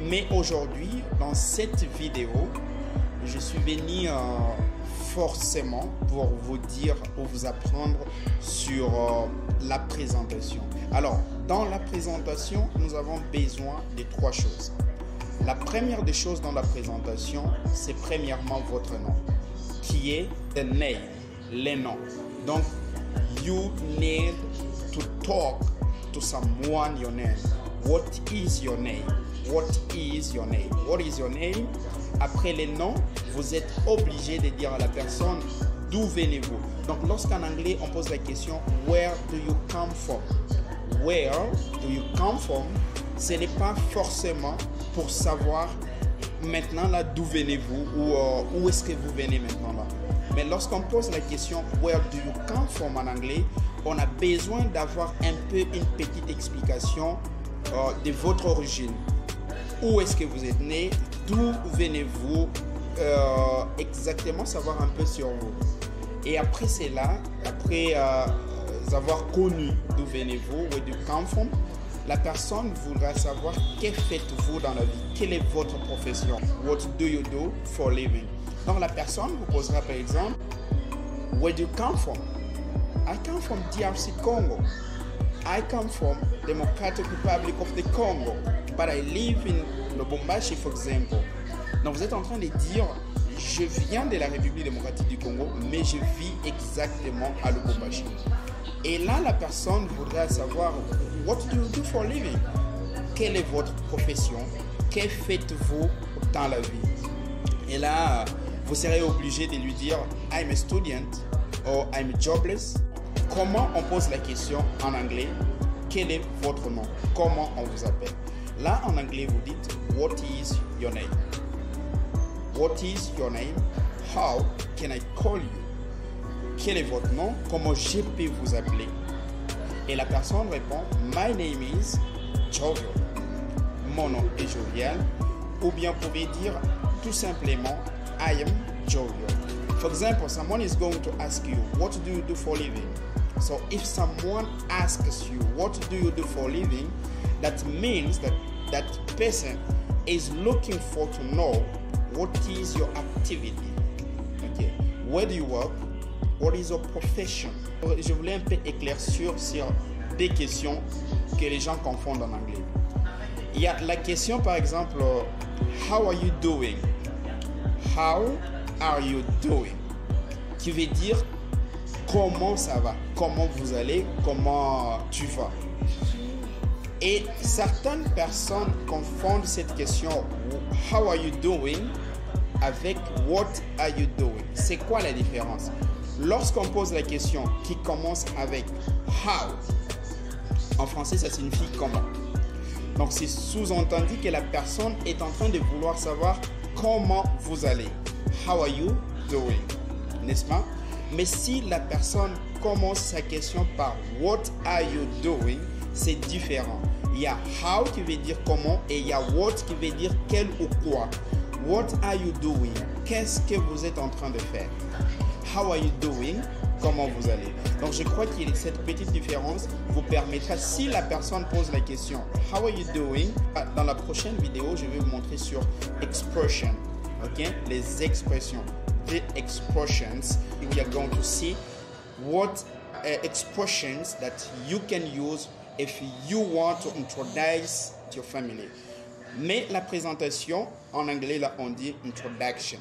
Mais aujourd'hui, dans cette vidéo, je suis venu forcément pour vous dire, pour vous apprendre sur la présentation. Alors, dans la présentation, nous avons besoin de trois choses. La première des choses dans la présentation, c'est premièrement votre nom, qui est the name, les noms. Donc, you need to talk to someone your name. What is your name? What is your name? What is your name? Après les noms, vous êtes obligé de dire à la personne d'où venez-vous. Donc, lorsqu'en anglais, on pose la question where do you come from? Where do you come from? Ce n'est pas forcément pour savoir maintenant là d'où venez-vous ou où est-ce que vous venez maintenant là. Mais lorsqu'on pose la question where do you come from en anglais, on a besoin d'avoir un peu une petite explication de votre origine. Où est-ce que vous êtes né? D'où venez-vous? Exactement savoir un peu sur vous. Et après cela, après avoir connu d'où venez-vous, where do you come from, la personne voudra savoir que faites-vous dans la vie, quelle est votre profession, what do you do for living. Donc la personne vous posera par exemple, where do you come from? I come from DRC Congo. I come from Democratic Republic of the Congo, but I live in Lubumbashi, for example. Donc vous êtes en train de dire, je viens de la République démocratique du Congo, mais je vis exactement à Lubumbashi. Et là, la personne voudra savoir, what do you do for living? Quelle est votre profession? Que faites-vous dans la vie? Et là, vous serez obligé de lui dire, I'm a student or I'm jobless. Comment on pose la question en anglais? Quel est votre nom? Comment on vous appelle? Là, en anglais, vous dites, what is your name? What is your name? How can I call you? Quel est votre nom? Comment je peux vous appeler? Et la personne répond, my name is Jovial. Mon nom est Jovial. Ou bien vous pouvez dire tout simplement, I am Jovial. For example, someone is going to ask you, what do you do for living? So if someone asks you, what do you do for living? That means that that person is looking for to know what is your activity. Okay. Where do you work? What is your profession? Je voulais un peu éclaircir sur des questions que les gens confondent en anglais. Il y a la question par exemple, how are you doing? How are you doing? Qui veut dire comment ça va? Comment vous allez? Comment tu vas? Et certaines personnes confondent cette question how are you doing avec what are you doing? C'est quoi la différence? Lorsqu'on pose la question qui commence avec how, en français ça signifie comment. Donc c'est sous-entendu que la personne est en train de vouloir savoir comment vous allez. How are you doing? N'est-ce pas? Mais si la personne commence sa question par what are you doing, c'est différent. Il y a how qui veut dire comment et il y a what qui veut dire quel ou quoi. What are you doing? Qu'est-ce que vous êtes en train de faire? How are you doing? Comment vous allez? Donc je crois que cette petite différence vous permettra, si la personne pose la question how are you doing, dans la prochaine vidéo je vais vous montrer sur expression, ok? Les expressions, the expressions. We are going to see what expressions that you can use if you want to introduce your family. Mais la présentation, en anglais, là, on dit introduction.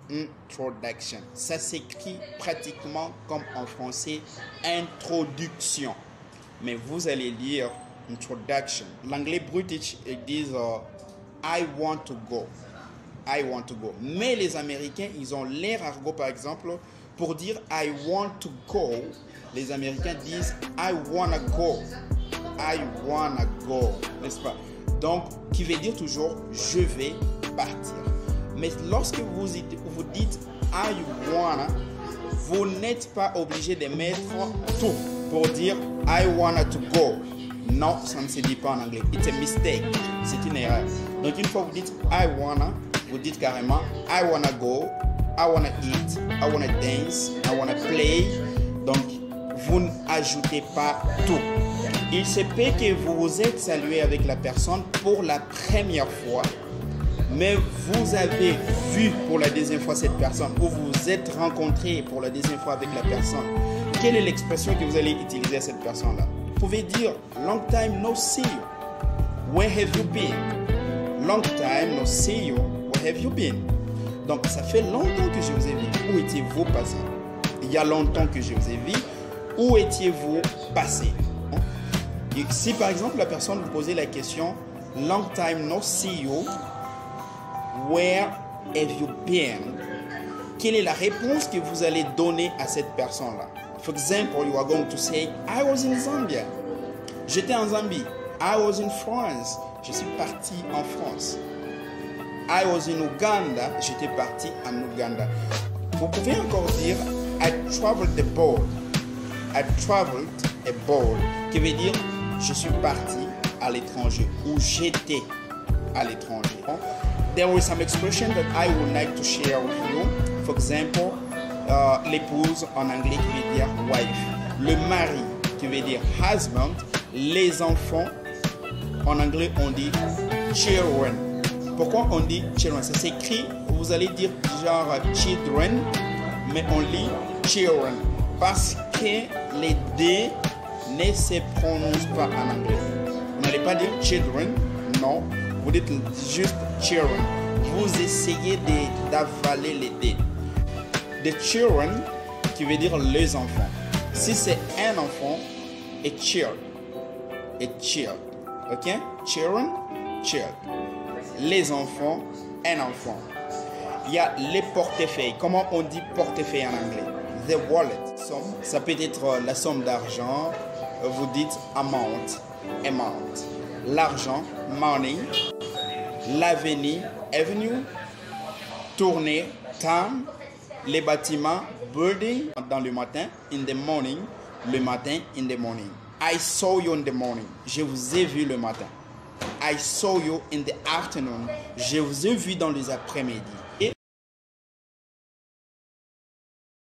Introduction. Ça s'écrit pratiquement comme en français, introduction. Mais vous allez lire introduction. L'anglais british, ils disent I want to go. I want to go. Mais les Américains, ils ont l'air argot, par exemple, pour dire I want to go. Les Américains disent I wanna go. I wanna go. N'est-ce pas? Donc, qui veut dire toujours je vais partir. Mais lorsque vous dites I wanna, vous n'êtes pas obligé de mettre tout pour dire I wanna to go. Non, ça ne se dit pas en anglais. It's a mistake. C'est une erreur. Donc, une fois que vous dites I wanna, vous dites carrément I wanna go, I wanna eat, I wanna dance, I wanna play. Donc, vous n'ajoutez pas tout. Il se peut que vous vous êtes salué avec la personne pour la première fois, mais vous avez vu pour la deuxième fois cette personne, ou vous vous êtes rencontré pour la deuxième fois avec la personne. Quelle est l'expression que vous allez utiliser à cette personne-là? Vous pouvez dire « Long time no see you. Where have you been? Long time no see you. Where have you been? » Donc, ça fait longtemps que je vous ai vu. Où étiez-vous passé? Il y a longtemps que je vous ai vu. Où étiez-vous passé? Et si par exemple la personne vous posait la question « Long time no see you. Where have you been? » Quelle est la réponse que vous allez donner à cette personne-là? For example, you are going to say « I was in Zambia. » J'étais en Zambie. « I was in France. » Je suis parti en France. « I was in Uganda. » J'étais parti en Uganda. Vous pouvez encore dire « I traveled abroad. » I traveled abroad, qui veut dire « Je suis parti à l'étranger » ou « J'étais à l'étranger ». There is some expression that I would like to share with you. For example, l'épouse en anglais qui veut dire wife, le mari qui veut dire husband, les enfants en anglais on dit children. Pourquoi on dit children? Ça s'écrit, vous allez dire genre children, mais on lit children parce que les D ne se prononcent pas en anglais. Vous n'allez pas dire children, non, vous dites juste children. Vous essayez d'avaler les D. The children, qui veut dire les enfants. Si c'est un enfant, a child. A child. Ok? Children, child. Les enfants, un enfant. Il y a les portefeuilles. Comment on dit portefeuille en anglais? The wallet. Ça peut être la somme d'argent. Vous dites amount. Amount. L'argent, money. L'avenir, avenue. Tourner, time. Les bâtiments, building, dans le matin, in the morning, le matin, in the morning. I saw you in the morning, je vous ai vu le matin. I saw you in the afternoon, je vous ai vu dans les après-midi.